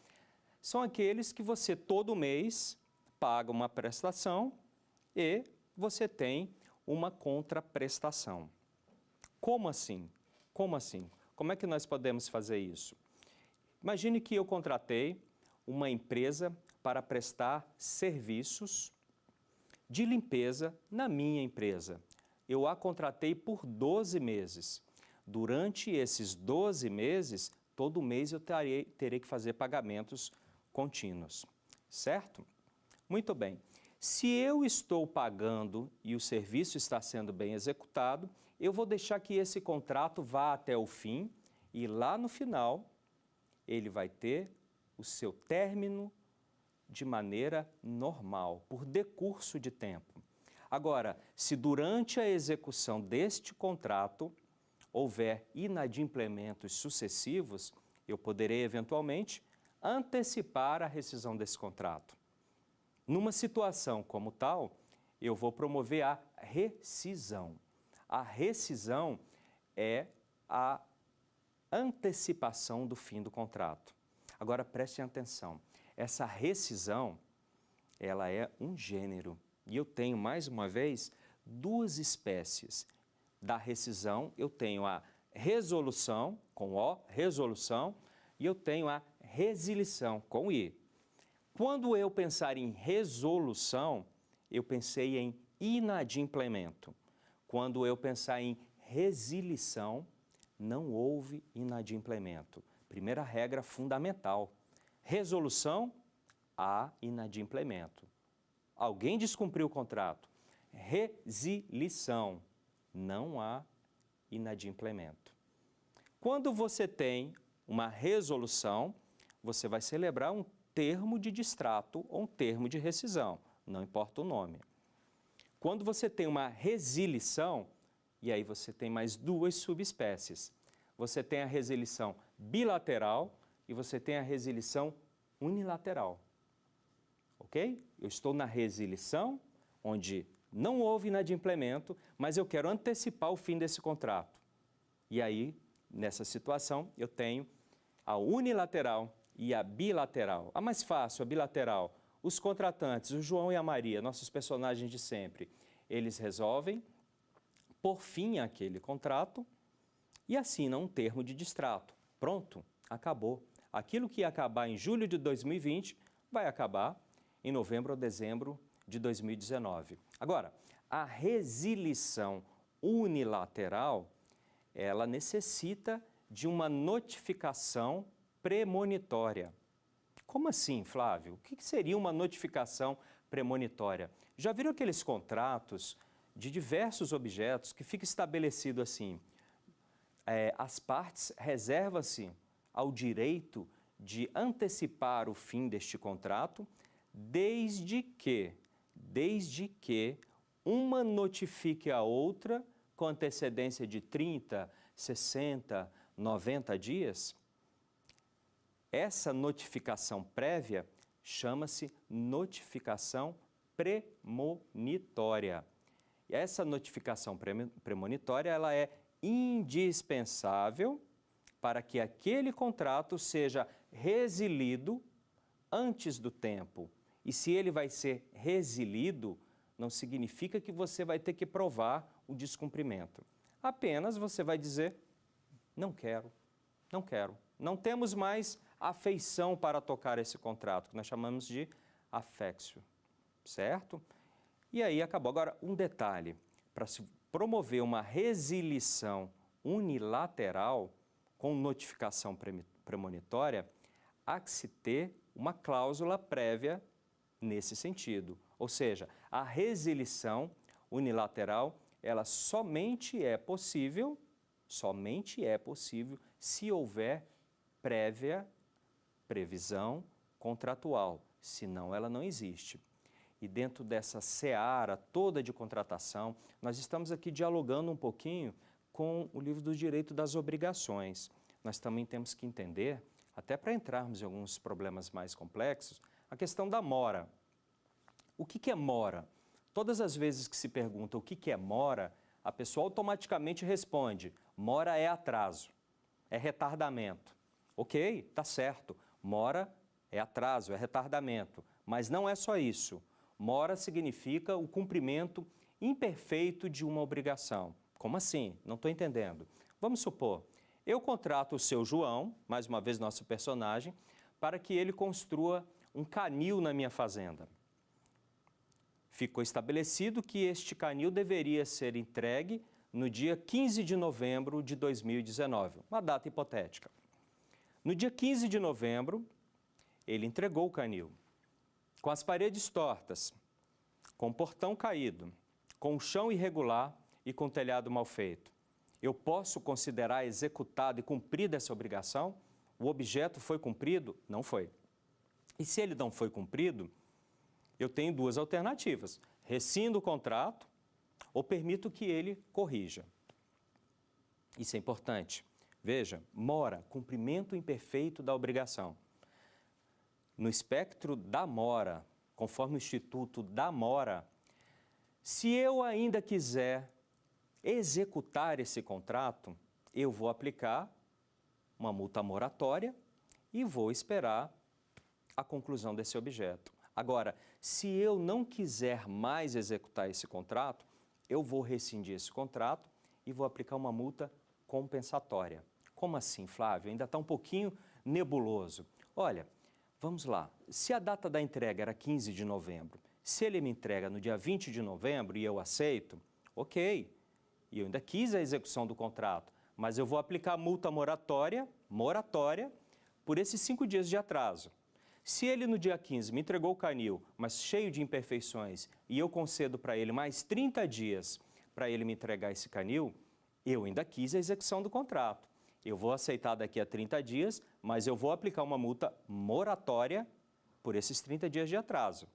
são aqueles que você todo mês paga uma prestação e você tem uma contraprestação. Como assim? Como assim? Como é que nós podemos fazer isso? Imagine que eu contratei uma empresa para prestar serviços de limpeza na minha empresa. Eu a contratei por 12 meses. Durante esses 12 meses, todo mês eu terei que fazer pagamentos contínuos, certo? Muito bem. Se eu estou pagando e o serviço está sendo bem executado, eu vou deixar que esse contrato vá até o fim e lá no final ele vai ter o seu término de maneira normal, por decurso de tempo. Agora, se durante a execução deste contrato houver inadimplementos sucessivos, eu poderei eventualmente antecipar a rescisão desse contrato. Numa situação como tal, eu vou promover a rescisão. A rescisão é a antecipação do fim do contrato. Agora prestem atenção, essa rescisão, ela é um gênero. E eu tenho, mais uma vez, duas espécies. Da rescisão, eu tenho a resolução, com O, resolução, e eu tenho a resilição, com I. Quando eu pensar em resolução, eu pensei em inadimplemento. Quando eu pensar em resilição, não houve inadimplemento. Primeira regra fundamental. Resolução, há inadimplemento. Alguém descumpriu o contrato. Resilição, não há inadimplemento. Quando você tem uma resolução, você vai celebrar um termo de distrato ou um termo de rescisão, não importa o nome. Quando você tem uma resilição, e aí você tem mais duas subespécies. Você tem a resilição bilateral e você tem a resilição unilateral. Ok? Eu estou na resilição, onde não houve inadimplemento, mas eu quero antecipar o fim desse contrato. E aí, nessa situação, eu tenho a unilateral e a bilateral. A mais fácil, a bilateral. Os contratantes, o João e a Maria, nossos personagens de sempre, eles resolvem por fim aquele contrato e assinam um termo de distrato. Pronto, acabou. Aquilo que ia acabar em julho de 2020 vai acabar em novembro ou dezembro de 2019. Agora, a resilição unilateral, ela necessita de uma notificação premonitória. Como assim, Flávio? O que seria uma notificação premonitória? Já viram aqueles contratos de diversos objetos que fica estabelecido assim? As partes reservam-se ao direito de antecipar o fim deste contrato, desde que uma notifique a outra com antecedência de 30, 60, 90 dias. Essa notificação prévia chama-se notificação premonitória. E essa notificação premonitória, ela é indispensável para que aquele contrato seja resilido antes do tempo. E se ele vai ser resilido, não significa que você vai ter que provar o descumprimento. Apenas você vai dizer, não quero, não quero. Não temos mais afeição para tocar esse contrato, que nós chamamos de affectio, certo? E aí acabou. Agora, um detalhe, para se promover uma resilição unilateral com notificação premonitória, há que se ter uma cláusula prévia nesse sentido. Ou seja, a resilição unilateral, ela somente é possível se houver prévia previsão contratual, senão ela não existe. E dentro dessa seara toda de contratação, nós estamos aqui dialogando um pouquinho com o livro do direito das obrigações. Nós também temos que entender, até para entrarmos em alguns problemas mais complexos, a questão da mora. O que é mora? Todas as vezes que se pergunta o que é mora, a pessoa automaticamente responde: mora é atraso, é retardamento. Ok, tá certo, mora é atraso, é retardamento, mas não é só isso. Mora significa o cumprimento imperfeito de uma obrigação. Como assim? Não estou entendendo. Vamos supor, eu contrato o seu João, mais uma vez nosso personagem, para que ele construa um canil na minha fazenda. Ficou estabelecido que este canil deveria ser entregue no dia 15 de novembro de 2019, uma data hipotética. No dia 15 de novembro, ele entregou o canil, com as paredes tortas, com o portão caído, com o chão irregular e com o telhado mal feito. Eu posso considerar executado e cumprida essa obrigação? O objeto foi cumprido? Não foi. E se ele não foi cumprido, eu tenho duas alternativas: rescindo o contrato ou permito que ele corrija. Isso é importante. Veja, mora, cumprimento imperfeito da obrigação. No espectro da mora, conforme o Instituto da Mora, se eu ainda quiser executar esse contrato, eu vou aplicar uma multa moratória e vou esperar a conclusão desse objeto. Agora, se eu não quiser mais executar esse contrato, eu vou rescindir esse contrato e vou aplicar uma multa compensatória. Como assim, Flávio? Ainda está um pouquinho nebuloso. Olha, vamos lá. Se a data da entrega era 15 de novembro, se ele me entrega no dia 20 de novembro e eu aceito, ok. E eu ainda quis a execução do contrato, mas eu vou aplicar multa moratória por esses 5 dias de atraso. Se ele no dia 15 me entregou o canil, mas cheio de imperfeições, e eu concedo para ele mais 30 dias para ele me entregar esse canil, eu ainda quis a execução do contrato. Eu vou aceitar daqui a 30 dias, mas eu vou aplicar uma multa moratória por esses 30 dias de atraso.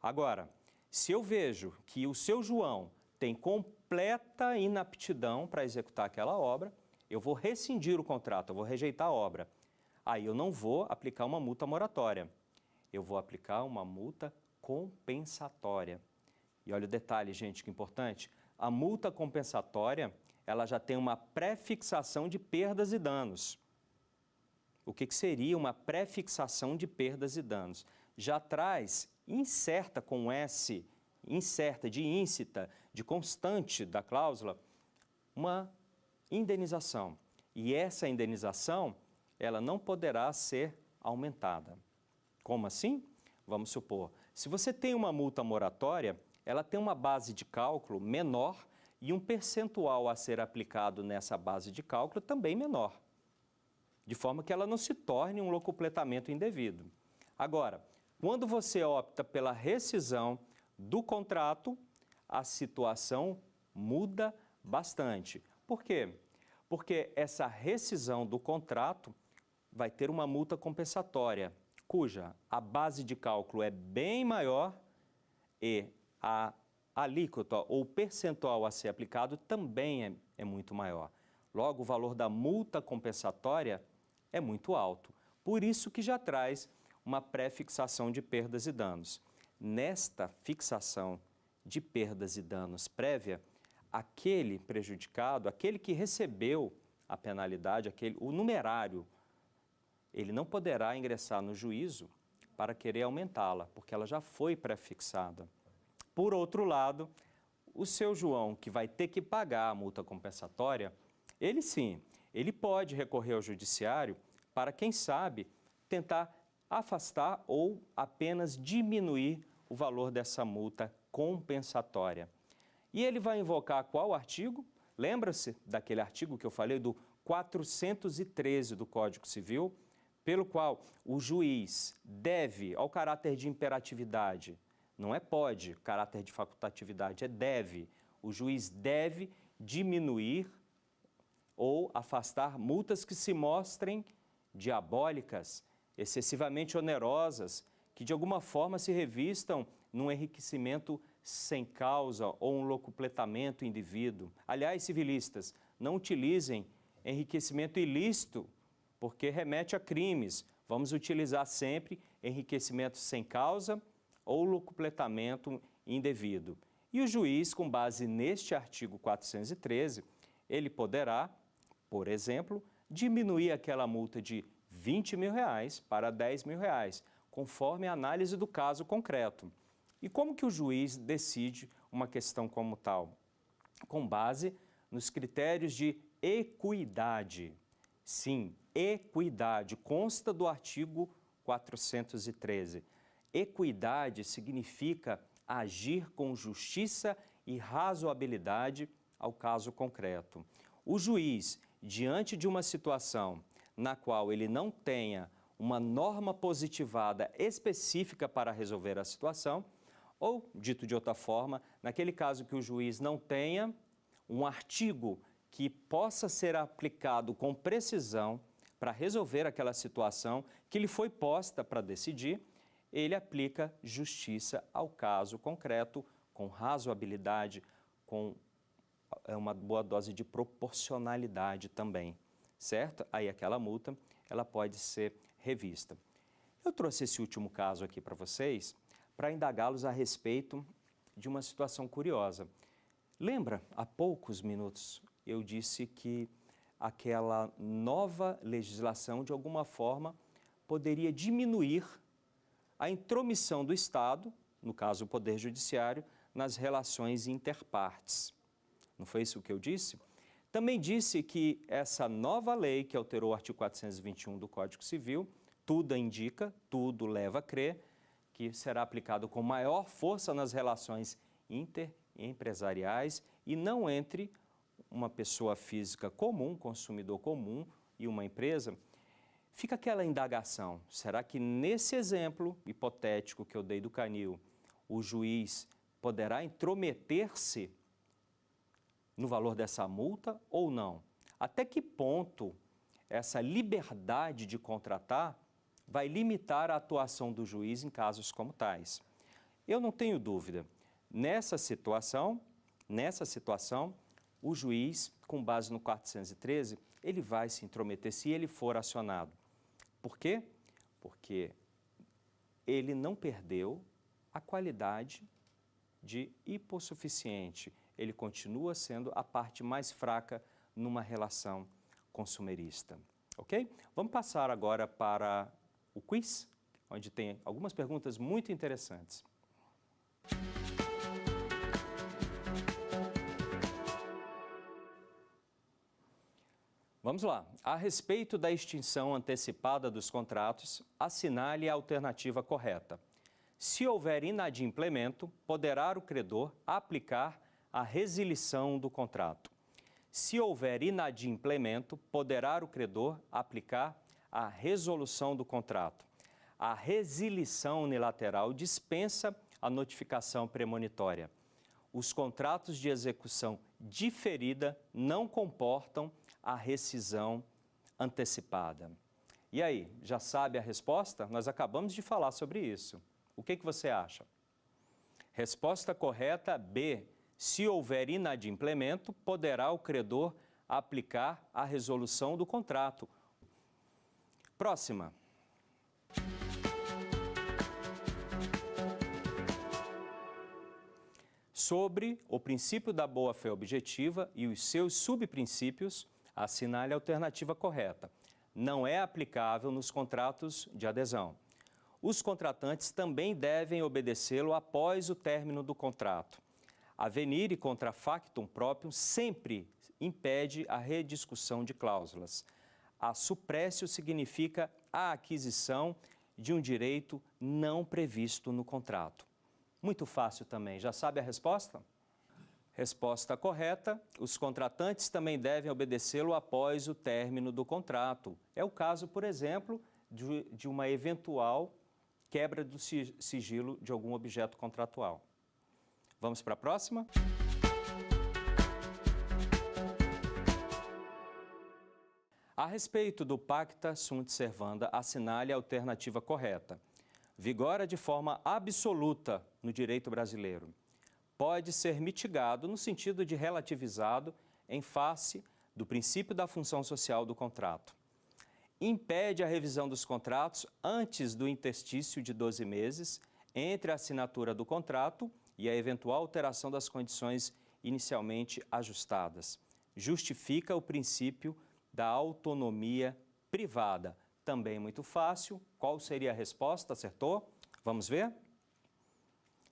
Agora, se eu vejo que o seu João tem completa inaptidão para executar aquela obra, eu vou rescindir o contrato, eu vou rejeitar a obra. Aí eu não vou aplicar uma multa moratória, eu vou aplicar uma multa compensatória. E olha o detalhe, gente, que importante, a multa compensatória, ela já tem uma pré-fixação de perdas e danos. O que seria uma pré-fixação de perdas e danos? Já traz, incerta com S, incerta de íncita, de constante da cláusula, uma indenização. E essa indenização, ela não poderá ser aumentada. Como assim? Vamos supor, se você tem uma multa moratória, ela tem uma base de cálculo menor e um percentual a ser aplicado nessa base de cálculo também menor, de forma que ela não se torne um locupletamento indevido. Agora, quando você opta pela rescisão do contrato, a situação muda bastante. Por quê? Porque essa rescisão do contrato vai ter uma multa compensatória, cuja a base de cálculo é bem maior e a alíquota ou percentual a ser aplicado também é muito maior. Logo, o valor da multa compensatória é muito alto. Por isso que já traz uma pré-fixação de perdas e danos. Nesta fixação de perdas e danos prévia, aquele prejudicado, aquele que recebeu a penalidade, o numerário, ele não poderá ingressar no juízo para querer aumentá-la, porque ela já foi pré-fixada. Por outro lado, o seu João, que vai ter que pagar a multa compensatória, ele sim, ele pode recorrer ao judiciário para, quem sabe, tentar afastar ou apenas diminuir o valor dessa multa compensatória. E ele vai invocar qual artigo? Lembra-se daquele artigo que eu falei do 413 do Código Civil, pelo qual o juiz deve, ao caráter de imperatividade, Não é pode, caráter de facultatividade, é deve. O juiz deve diminuir ou afastar multas que se mostrem diabólicas, excessivamente onerosas, que de alguma forma se revistam num enriquecimento sem causa ou um locupletamento indevido. Aliás, civilistas, não utilizem enriquecimento ilícito, porque remete a crimes. Vamos utilizar sempre enriquecimento sem causa ou locupletamento indevido. E o juiz, com base neste artigo 413, ele poderá, por exemplo, diminuir aquela multa de R$20 mil para R$10 mil, conforme a análise do caso concreto. E como que o juiz decide uma questão como tal? Com base nos critérios de equidade. Sim, equidade, consta do artigo 413. Equidade significa agir com justiça e razoabilidade ao caso concreto. O juiz, diante de uma situação na qual ele não tenha uma norma positivada específica para resolver a situação, ou, dito de outra forma, naquele caso que o juiz não tenha um artigo que possa ser aplicado com precisão para resolver aquela situação que lhe foi posta para decidir, ele aplica justiça ao caso concreto, com razoabilidade, com uma boa dose de proporcionalidade também, certo? Aí aquela multa, ela pode ser revista. Eu trouxe esse último caso aqui para vocês, para indagá-los a respeito de uma situação curiosa. Lembra, há poucos minutos, eu disse que aquela nova legislação, de alguma forma, poderia diminuir a intromissão do Estado, no caso o Poder Judiciário, nas relações interpartes. Não foi isso que eu disse? Também disse que essa nova lei, que alterou o artigo 421 do Código Civil, tudo indica, tudo leva a crer, que será aplicado com maior força nas relações interempresariais e não entre uma pessoa física comum, consumidor comum e uma empresa. Fica aquela indagação, será que nesse exemplo hipotético que eu dei do canil, o juiz poderá intrometer-se no valor dessa multa ou não? Até que ponto essa liberdade de contratar vai limitar a atuação do juiz em casos como tais? Eu não tenho dúvida, nessa situação, o juiz, com base no 413, ele vai se intrometer se ele for acionado. Por quê? Porque ele não perdeu a qualidade de hipossuficiente. Ele continua sendo a parte mais fraca numa relação consumerista. Ok? Vamos passar agora para o quiz, onde tem algumas perguntas muito interessantes. Vamos lá. A respeito da extinção antecipada dos contratos, assinale a alternativa correta. Se houver inadimplemento, poderá o credor aplicar a resilição do contrato. Se houver inadimplemento, poderá o credor aplicar a resolução do contrato. A resilição unilateral dispensa a notificação premonitória. Os contratos de execução diferida não comportam a rescisão antecipada. E aí, já sabe a resposta? Nós acabamos de falar sobre isso. O que você acha? Resposta correta B. Se houver inadimplemento, poderá o credor aplicar a resolução do contrato. Próxima. Sobre o princípio da boa-fé objetiva e os seus subprincípios, assinale a alternativa correta. Não é aplicável nos contratos de adesão. Os contratantes também devem obedecê-lo após o término do contrato. Avenire contra factum próprio sempre impede a rediscussão de cláusulas. A suppressio significa a aquisição de um direito não previsto no contrato. Muito fácil também. Já sabe a resposta? Resposta correta, os contratantes também devem obedecê-lo após o término do contrato. É o caso, por exemplo, de uma eventual quebra do sigilo de algum objeto contratual. Vamos para a próxima? A respeito do pacta sunt servanda, assinale a alternativa correta. Vigora de forma absoluta no direito brasileiro. Pode ser mitigado no sentido de relativizado em face do princípio da função social do contrato. Impede a revisão dos contratos antes do interstício de 12 meses entre a assinatura do contrato e a eventual alteração das condições inicialmente ajustadas. Justifica o princípio da autonomia privada. Também muito fácil. Qual seria a resposta? Acertou? Vamos ver?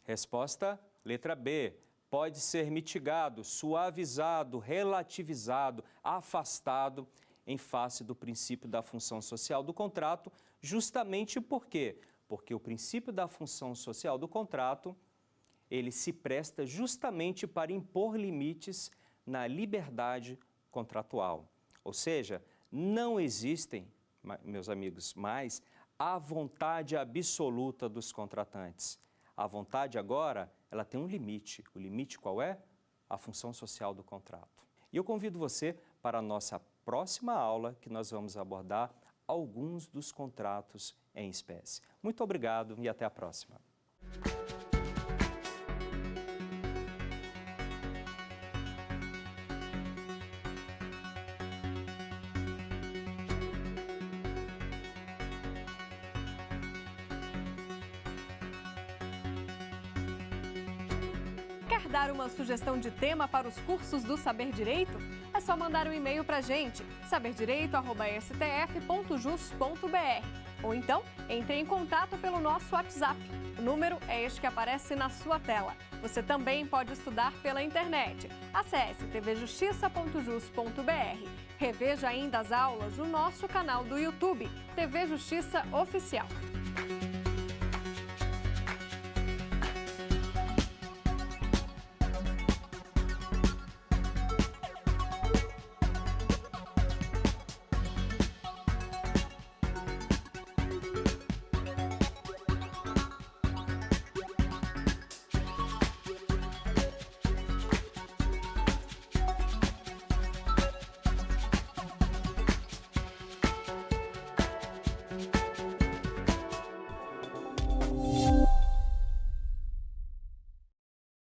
Resposta, letra B. Pode ser mitigado, suavizado, relativizado, afastado em face do princípio da função social do contrato, justamente por quê? Porque o princípio da função social do contrato, ele se presta justamente para impor limites na liberdade contratual. Ou seja, não existem, meus amigos, mais a vontade absoluta dos contratantes. A vontade agora, ela tem um limite. O limite qual é? A função social do contrato. E eu convido você para a nossa próxima aula, que nós vamos abordar alguns dos contratos em espécie. Muito obrigado e até a próxima. Quer dar uma sugestão de tema para os cursos do Saber Direito? É só mandar um e-mail para a gente, saberdireito@stf.jus.br. Ou então, entre em contato pelo nosso WhatsApp. O número é este que aparece na sua tela. Você também pode estudar pela internet. Acesse tvjustiça.jus.br. Reveja ainda as aulas no nosso canal do YouTube, TV Justiça Oficial.